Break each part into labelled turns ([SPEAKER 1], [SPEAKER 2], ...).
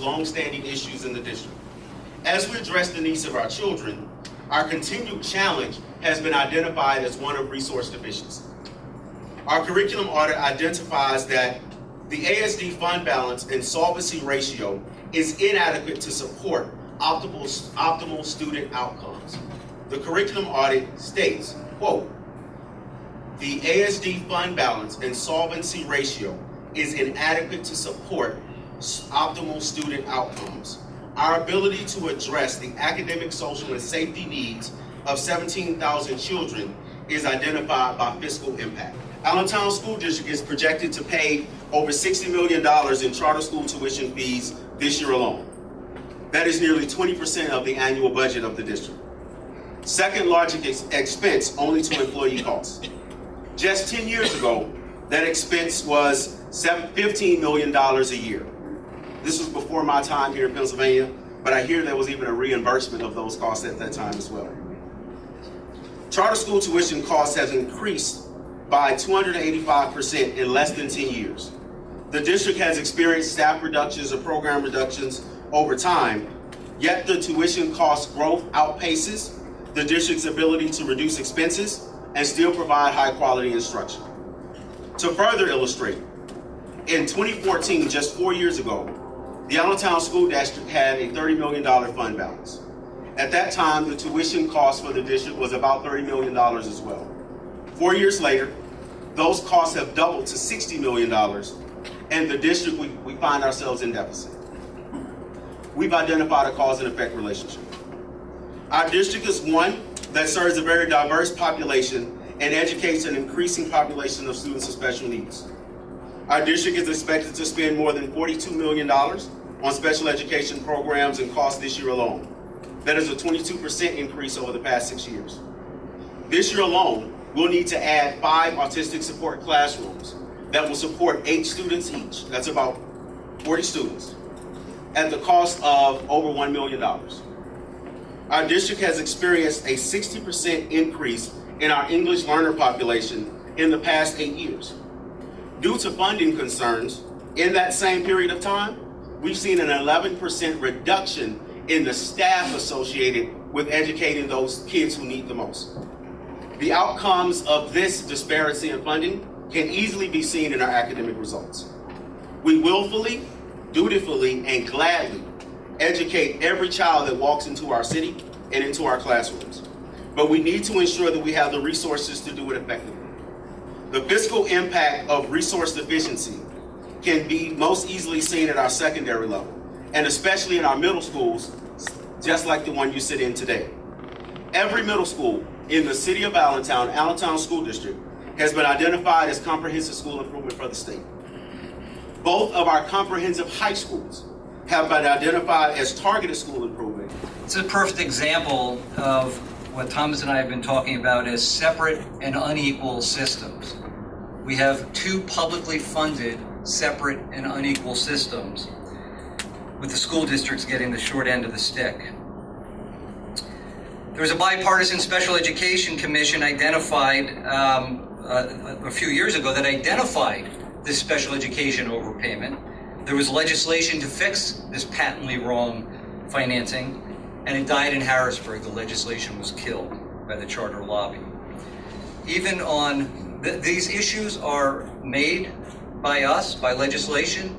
[SPEAKER 1] long-standing issues in the district. As we address the needs of our children, our continued challenge has been identified as one of resource deficiency. Our curriculum audit identifies that the ASD fund balance and solvency ratio is inadequate to support optimal student outcomes. The curriculum audit states, quote, "The ASD fund balance and solvency ratio is inadequate to support optimal student outcomes. Our ability to address the academic, social, and safety needs of 17,000 children is identified by fiscal impact." Allentown School District is projected to pay over $60 million in charter school tuition fees this year alone. That is nearly 20% of the annual budget of the district. Second largest expense only to employee costs. Just 10 years ago, that expense was $15 million a year. This was before my time here in Pennsylvania, but I hear there was even a reimbursement of those costs at that time as well. Charter school tuition costs has increased by 285% in less than 10 years. The district has experienced staff reductions or program reductions over time, yet the tuition cost growth outpaces the district's ability to reduce expenses and still provide high quality instruction. To further illustrate, in 2014, just 4 years ago, the Allentown School District had a $30 million fund balance. At that time, the tuition cost for the district was about $30 million as well. 4 years later, those costs have doubled to $60 million, and the district, we find ourselves in deficit. We've identified a cause and effect relationship. Our district is one that serves a very diverse population and educates an increasing population of students with special needs. Our district is expected to spend more than $42 million on special education programs and costs this year alone. That is a 22% increase over the past 6 years. This year alone, we'll need to add 5 autistic support classrooms that will support 8 students each. That's about 40 students at the cost of over $1 million. Our district has experienced a 60% increase in our English learner population in the past 8 years. Due to funding concerns, in that same period of time, we've seen an 11% reduction in the staff associated with educating those kids who need the most. The outcomes of this disparity in funding can easily be seen in our academic results. We willfully, dutifully, and gladly educate every child that walks into our city and into our classrooms. But we need to ensure that we have the resources to do it effectively. The fiscal impact of resource deficiency can be most easily seen at our secondary level, and especially in our middle schools, just like the one you sit in today. Every middle school in the city of Allentown School District, has been identified as comprehensive school improvement for the state. Both of our comprehensive high schools have been identified as targeted school improvement.
[SPEAKER 2] It's a perfect example of what Thomas and I have been talking about as separate and unequal systems. We have 2 publicly funded, separate and unequal systems, with the school districts getting the short end of the stick. There was a bipartisan special education commission identified a few years ago that identified this special education overpayment. There was legislation to fix this patently wrong financing, and it died in Harrisburg. The legislation was killed by the charter lobby. Even on these issues are made by us, by legislation,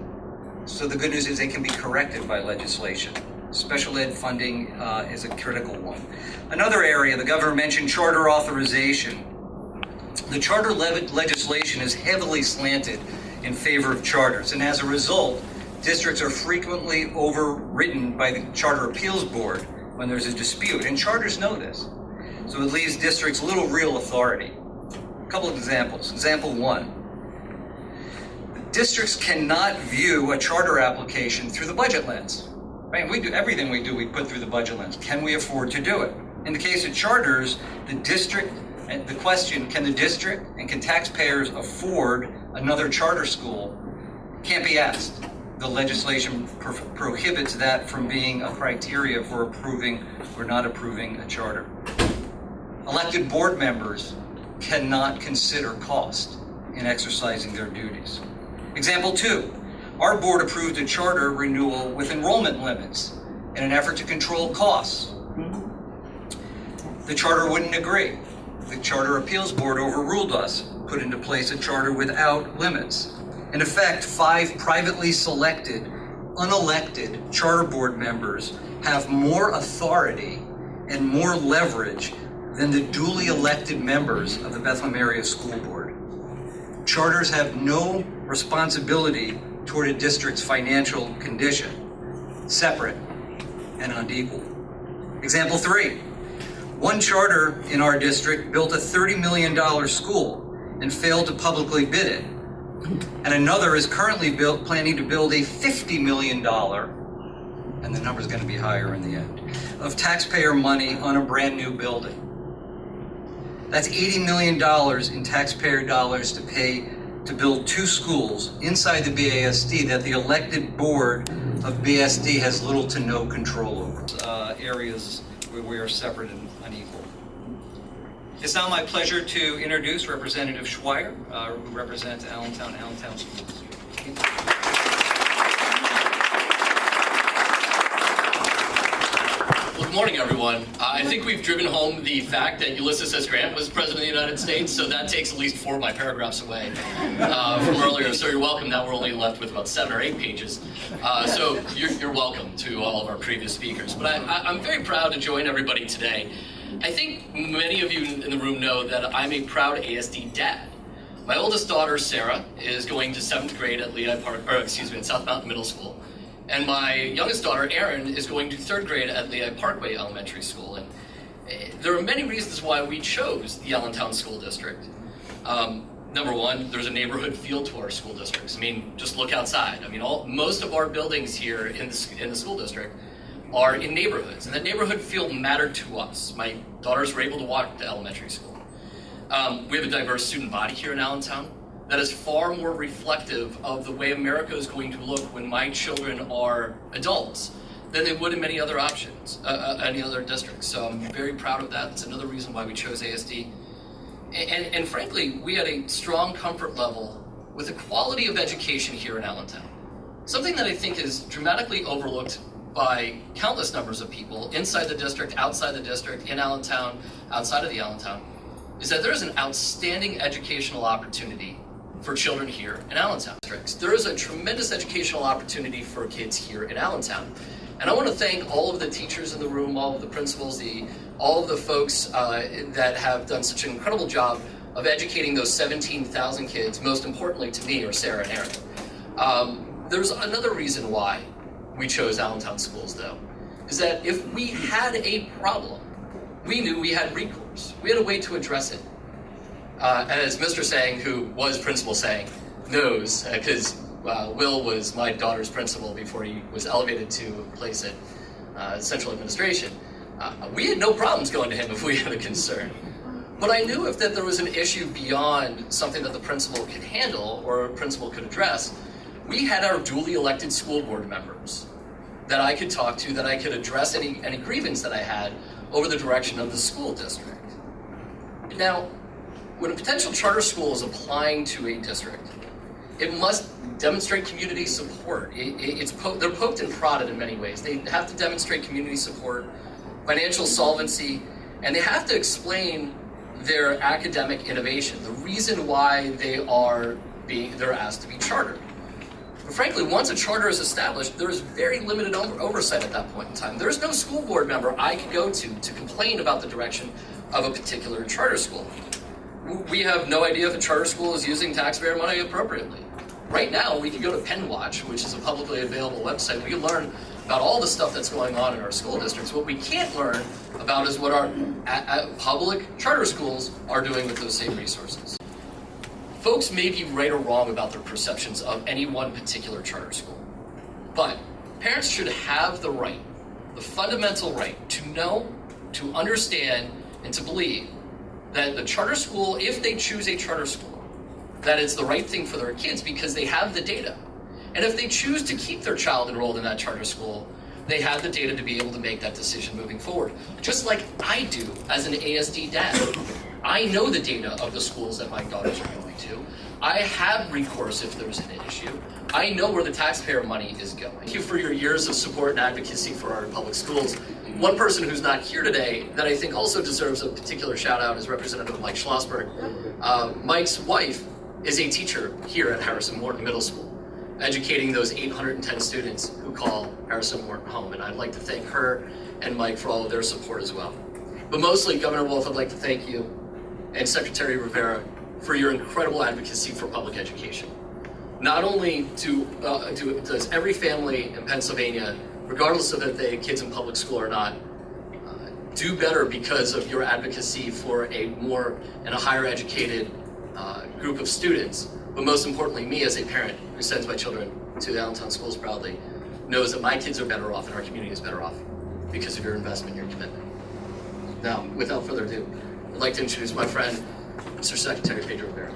[SPEAKER 2] so the good news is they can be corrected by legislation. Special ed funding is a critical one. Another area, the governor mentioned charter authorization. The charter legislation is heavily slanted in favor of charters, and as a result, districts are frequently overridden by the Charter Appeals Board when there's a dispute, and charters know this. So it leaves districts little real authority. A couple of examples. Example 1. Districts cannot view a charter application through the budget lens. Right? We do everything we do, we put through the budget lens. Can we afford to do it? In the case of charters, the question, can the district and can taxpayers afford another charter school, can't be asked. The legislation prohibits that from being a criteria for approving or not approving a charter. Elected board members cannot consider cost in exercising their duties. Example 2, our board approved a charter renewal with enrollment limits in an effort to control costs. The charter wouldn't agree. The Charter Appeals Board overruled us, put into place a charter without limits. In effect, 5 privately selected, unelected charter board members have more authority and more leverage than the duly elected members of the Bethlehem Area School Board. Charters have no responsibility toward a district's financial condition, separate and unequal. Example 3. One charter in our district built a $30 million school and failed to publicly bid it. And another is currently planning to build a $50 million, and the number's going to be higher in the end, of taxpayer money on a brand new building. That's $80 million in taxpayer dollars to pay to build 2 schools inside the BASD that the elected board of BASD has little to no control over. Areas where we are separate and unequal. It's now my pleasure to introduce Representative Schweier, who represents Allentown School District.
[SPEAKER 3] Well, good morning, everyone. I think we've driven home the fact that Ulysses S. Grant was President of the United States, so that takes at least 4 of my paragraphs away from earlier. So you're welcome. Now we're only left with about 7 or 8 pages. So you're welcome to all of our previous speakers. But I'm very proud to join everybody today. I think many of you in the room know that I'm a proud ASD dad. My oldest daughter, Sarah, is going to 7th grade at at South Mountain Middle School. And my youngest daughter, Erin, is going to 3rd grade at Lehigh Parkway Elementary School. And there are many reasons why we chose the Allentown School District. Number one, there's a neighborhood feel to our school districts. I mean, just look outside. I mean, most of our buildings here in the school district are in neighborhoods, and that neighborhood feel mattered to us. My daughters were able to walk to elementary school. We have a diverse student body here in Allentown that is far more reflective of the way America is going to look when my children are adults than they would in many other any other districts. So I'm very proud of that. That's another reason why we chose ASD. And frankly, we had a strong comfort level with the quality of education here in Allentown. Something that I think is dramatically overlooked by countless numbers of people inside the district, outside the district, in Allentown, outside of the Allentown, is that there is an outstanding educational opportunity for children here in Allentown. There is a tremendous educational opportunity for kids here in Allentown. And I want to thank all of the teachers in the room, all of the principals, all of the folks that have done such an incredible job of educating those 17,000 kids. Most importantly to me are Sarah and Erin. There's another reason why we chose Allentown Schools, though, is that if we had a problem, we knew we had recourse. We had a way to address it. As Mr. Sang, who was Principal Sang, knows, because Will was my daughter's principal before he was elevated to a place at Central Administration, we had no problems going to him if we had a concern. But I knew if that there was an issue beyond something that the principal could handle or a principal could address, we had our duly elected school board members that I could talk to, that I could address any grievance that I had over the direction of the school district. Now, when a potential charter school is applying to a district, it must demonstrate community support. They're poked and prodded in many ways. They have to demonstrate community support, financial solvency, and they have to explain their academic innovation, the reason why they're asked to be chartered. But frankly, once a charter is established, there is very limited oversight at that point in time. There's no school board member I could go to complain about the direction of a particular charter school. We have no idea if a charter school is using taxpayer money appropriately. Right now, we can go to PennWatch, which is a publicly available website. We can learn about all the stuff that's going on in our school districts. What we can't learn about is what our public charter schools are doing with those same resources. Folks may be right or wrong about their perceptions of any one particular charter school, but parents should have the right, the fundamental right, to know, to understand, and to believe that the charter school, if they choose a charter school, that it's the right thing for their kids because they have the data. And if they choose to keep their child enrolled in that charter school, they have the data to be able to make that decision moving forward. Just like I do as an ASD dad. I know the data of the schools that my daughters are going to. I have recourse if there's an issue. I know where the taxpayer money is going. Thank you for your years of support and advocacy for our public schools. One person who's not here today that I think also deserves a particular shout out is Representative Mike Schlossberg. Mike's wife is a teacher here at Harrison Morton Middle School, educating those 810 students who call Harrison Morton home. And I'd like to thank her and Mike for all of their support as well. But mostly, Governor Wolf, I'd like to thank you and Secretary Rivera for your incredible advocacy for public education. Not only does every family in Pennsylvania, regardless of if they have kids in public school or not, do better because of your advocacy for a more and a higher educated group of students, but most importantly, me as a parent who sends my children to the Allentown schools proudly, knows that my kids are better off and our community is better off because of your investment and your commitment. Now, without further ado, I'd like to introduce my friend, Mr. Secretary Pedro Rivera.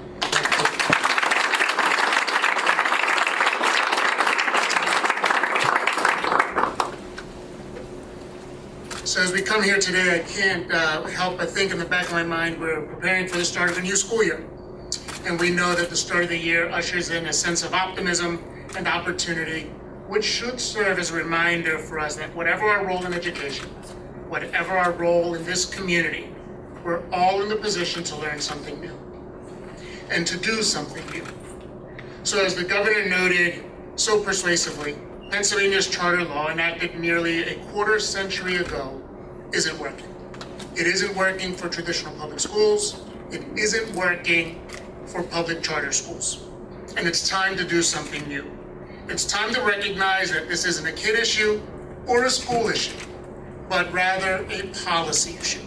[SPEAKER 4] So as we come here today, I can't help but think in the back of my mind, we're preparing for the start of a new school year. And we know that the start of the year ushers in a sense of optimism and opportunity, which should serve as a reminder for us that whatever our role in education, whatever our role in this community, we're all in the position to learn something new and to do something new. So as the governor noted so persuasively, Pennsylvania's charter law, enacted nearly a quarter century ago, isn't working. It isn't working for traditional public schools. It isn't working for public charter schools. And it's time to do something new. It's time to recognize that this isn't a kid issue or a school issue, but rather a policy issue.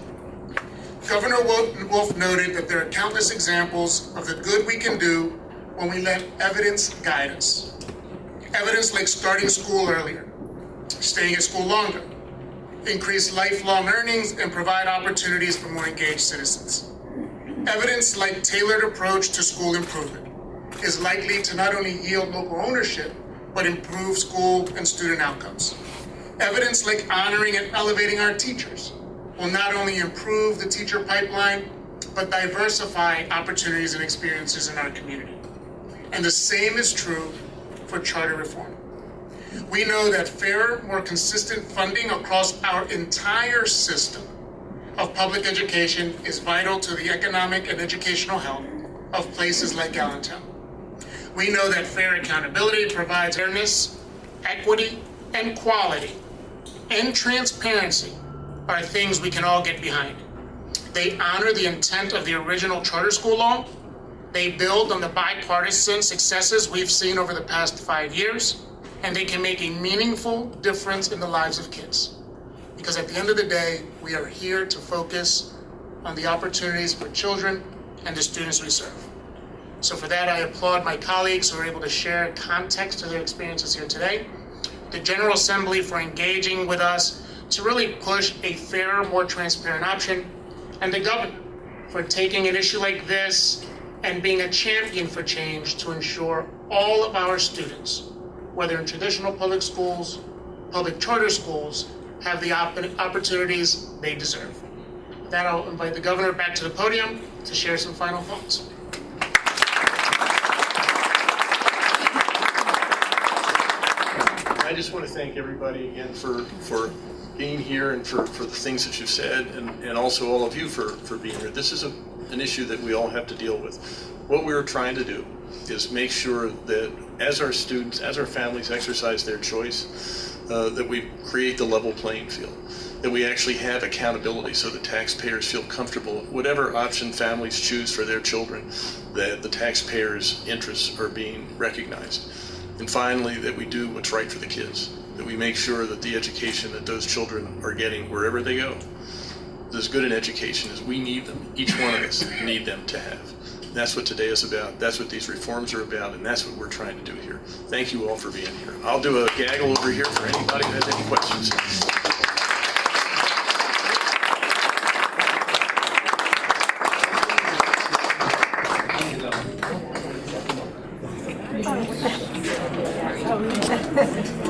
[SPEAKER 4] Governor Wolf noted that there are countless examples of the good we can do when we let evidence guide us. Evidence like starting school earlier, staying at school longer, increase lifelong earnings, and provide opportunities for more engaged citizens. Evidence like tailored approach to school improvement is likely to not only yield local ownership, but improve school and student outcomes. Evidence like honoring and elevating our teachers will not only improve the teacher pipeline, but diversify opportunities and experiences in our community. And the same is true for charter reform. We know that fairer, more consistent funding across our entire system of public education is vital to the economic and educational health of places like Allentown. We know that fair accountability provides fairness, equity, and quality, and transparency are things we can all get behind. They honor the intent of the original charter school law. They build on the bipartisan successes we've seen over the past 5 years, and they can make a meaningful difference in the lives of kids. Because at the end of the day, we are here to focus on the opportunities for children and the students we serve. So for that, I applaud my colleagues who are able to share context to their experiences here today, the General Assembly for engaging with us to really push a fairer, more transparent option, and the governor for taking an issue like this and being a champion for change to ensure all of our students, whether in traditional public schools, public charter schools, have the opportunities they deserve. With that, I'll invite the governor back to the podium to share some final thoughts.
[SPEAKER 5] I just want to thank everybody again for being here and for the things that you've said, and also all of you for being here. This is an issue that we all have to deal with. What we're trying to do is make sure that as our students, as our families exercise their choice, that we create the level playing field, that we actually have accountability so that taxpayers feel comfortable, whatever option families choose for their children, that the taxpayers' interests are being recognized. And finally, that we do what's right for the kids, that we make sure that the education that those children are getting wherever they go is as good an education as we need them, each one of us need them to have. That's what today is about, that's what these reforms are about, and that's what we're trying to do here. Thank you all for being here. I'll do a gaggle over here for anybody that has any questions.
[SPEAKER 6] Oh,